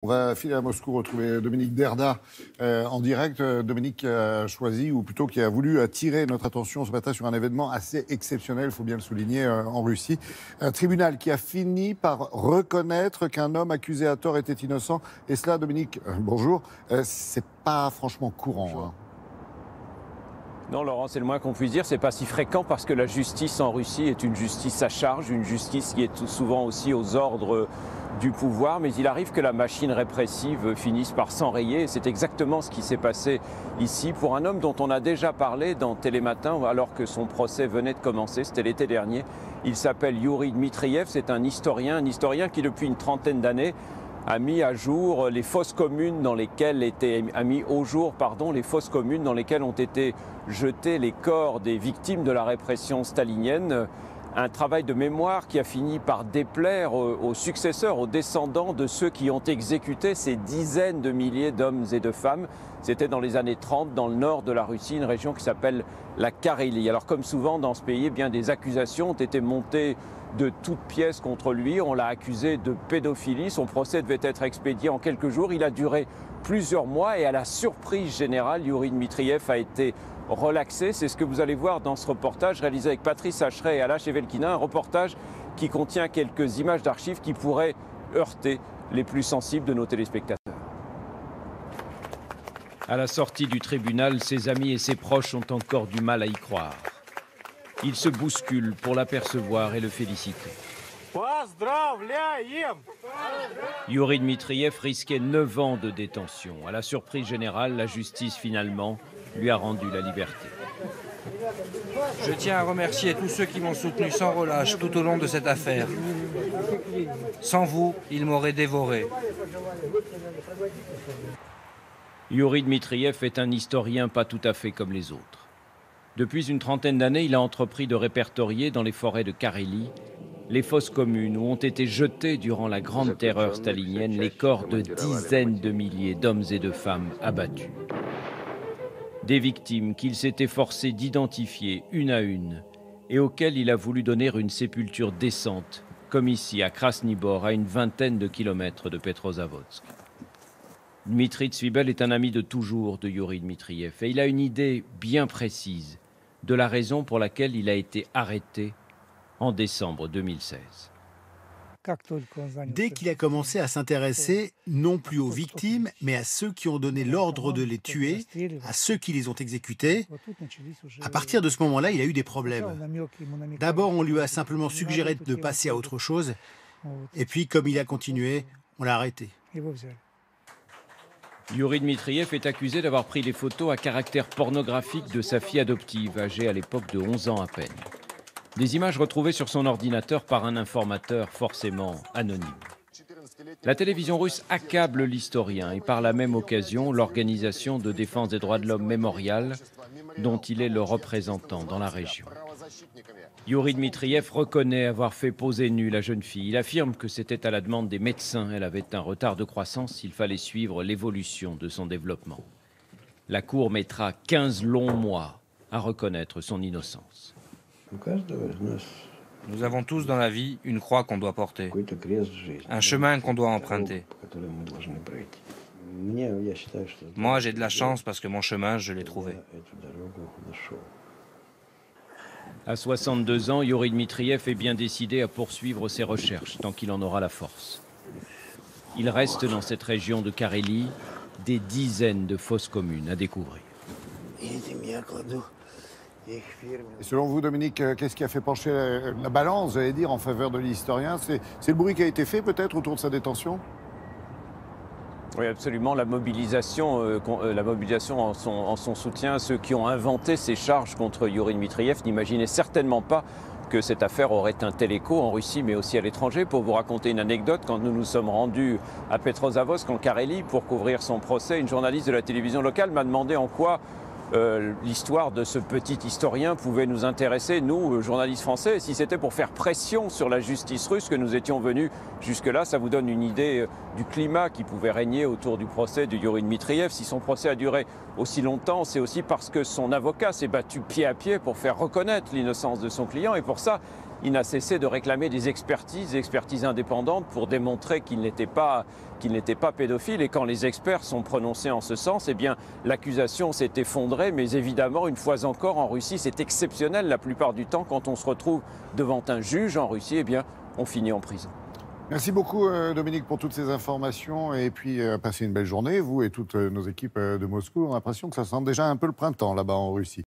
On va filer à Moscou retrouver Dominique Derda en direct. Dominique a choisi, ou plutôt qui a voulu attirer notre attention ce matin sur un événement assez exceptionnel, il faut bien le souligner, en Russie. Un tribunal qui a fini par reconnaître qu'un homme accusé à tort était innocent. Et cela, Dominique, bonjour, c'est pas franchement courant. Hein. Non, Laurent, c'est le moins qu'on puisse dire. C'est pas si fréquent parce que la justice en Russie est une justice à charge, une justice qui est tout souvent aussi aux ordres du pouvoir. Mais il arrive que la machine répressive finisse par s'enrayer. C'est exactement ce qui s'est passé ici pour un homme dont on a déjà parlé dans Télématin alors que son procès venait de commencer. C'était l'été dernier. Il s'appelle Youri Dmitriev. C'est un historien qui depuis une trentaine d'années a mis à jour les fosses communes dans lesquelles les fosses communes dans lesquelles ont été jetés les corps des victimes de la répression stalinienne. Un travail de mémoire qui a fini par déplaire aux successeurs, aux descendants de ceux qui ont exécuté ces dizaines de milliers d'hommes et de femmes. C'était dans les années 30, dans le nord de la Russie, une région qui s'appelle la Carélie. Alors comme souvent dans ce pays, bien des accusations ont été montées de toutes pièces contre lui. On l'a accusé de pédophilie. Son procès devait être expédié en quelques jours. Il a duré plusieurs mois et à la surprise générale, Youri Dmitriev a été relaxé. C'est ce que vous allez voir dans ce reportage réalisé avec Patrice Hacheret et Alain Chevelkina, un reportage qui contient quelques images d'archives qui pourraient heurter les plus sensibles de nos téléspectateurs. À la sortie du tribunal, ses amis et ses proches ont encore du mal à y croire. Ils se bousculent pour l'apercevoir et le féliciter. Youri Dmitriev risquait 9 ans de détention. À la surprise générale, la justice finalement lui a rendu la liberté. Je tiens à remercier tous ceux qui m'ont soutenu sans relâche tout au long de cette affaire. Sans vous, ils m'auraient dévoré. Youri Dmitriev est un historien pas tout à fait comme les autres. Depuis une trentaine d'années, il a entrepris de répertorier dans les forêts de Carélie les fosses communes où ont été jetés durant la grande terreur stalinienne les corps de dizaines de milliers d'hommes et de femmes abattus. Des victimes qu'il s'est efforcé d'identifier une à une et auxquelles il a voulu donner une sépulture décente, comme ici à Krasny Bor, à une vingtaine de kilomètres de Petrozavodsk. Dmitri Tsvibel est un ami de toujours de Youri Dmitriev et il a une idée bien précise de la raison pour laquelle il a été arrêté en décembre 2016. Dès qu'il a commencé à s'intéresser non plus aux victimes, mais à ceux qui ont donné l'ordre de les tuer, à ceux qui les ont exécutés, à partir de ce moment-là, il a eu des problèmes. D'abord, on lui a simplement suggéré de passer à autre chose, et puis, comme il a continué, on l'a arrêté. Youri Dmitriev est accusé d'avoir pris des photos à caractère pornographique de sa fille adoptive, âgée à l'époque de 11 ans à peine. Des images retrouvées sur son ordinateur par un informateur forcément anonyme. La télévision russe accable l'historien et par la même occasion l'organisation de défense des droits de l'homme Mémorial, dont il est le représentant dans la région. Youri Dmitriev reconnaît avoir fait poser nue la jeune fille. Il affirme que c'était à la demande des médecins. Elle avait un retard de croissance. Il fallait suivre l'évolution de son développement. La Cour mettra 15 longs mois à reconnaître son innocence. Nous avons tous dans la vie une croix qu'on doit porter, un chemin qu'on doit emprunter. Moi, j'ai de la chance parce que mon chemin, je l'ai trouvé. À 62 ans, Youri Dmitriev est bien décidé à poursuivre ses recherches tant qu'il en aura la force. Il reste dans cette région de Carélie des dizaines de fosses communes à découvrir. Et selon vous, Dominique, qu'est-ce qui a fait pencher la balance, j'allais dire, en faveur de l'historien? C'est le bruit qui a été fait peut-être autour de sa détention? Oui, absolument. La mobilisation en son soutien, ceux qui ont inventé ces charges contre Youri Dmitriev n'imaginaient certainement pas que cette affaire aurait un tel écho en Russie, mais aussi à l'étranger. Pour vous raconter une anecdote, quand nous nous sommes rendus à Petrozavodsk, en Carélie, pour couvrir son procès, une journaliste de la télévision locale m'a demandé en quoi l'histoire de ce petit historien pouvait nous intéresser, nous, journalistes français. Si c'était pour faire pression sur la justice russe que nous étions venus jusque-là, ça vous donne une idée du climat qui pouvait régner autour du procès de Youri Dmitriev. Si son procès a duré aussi longtemps, c'est aussi parce que son avocat s'est battu pied à pied pour faire reconnaître l'innocence de son client. Et pour ça, il n'a cessé de réclamer des expertises indépendantes pour démontrer qu'il n'était pas pédophile. Et quand les experts sont prononcés en ce sens, eh bien, l'accusation s'est effondrée. Mais évidemment, une fois encore, en Russie, c'est exceptionnel. La plupart du temps, quand on se retrouve devant un juge en Russie, eh bien, on finit en prison. Merci beaucoup Dominique pour toutes ces informations et puis passez une belle journée, vous et toutes nos équipes de Moscou. On a l'impression que ça sent déjà un peu le printemps là-bas en Russie.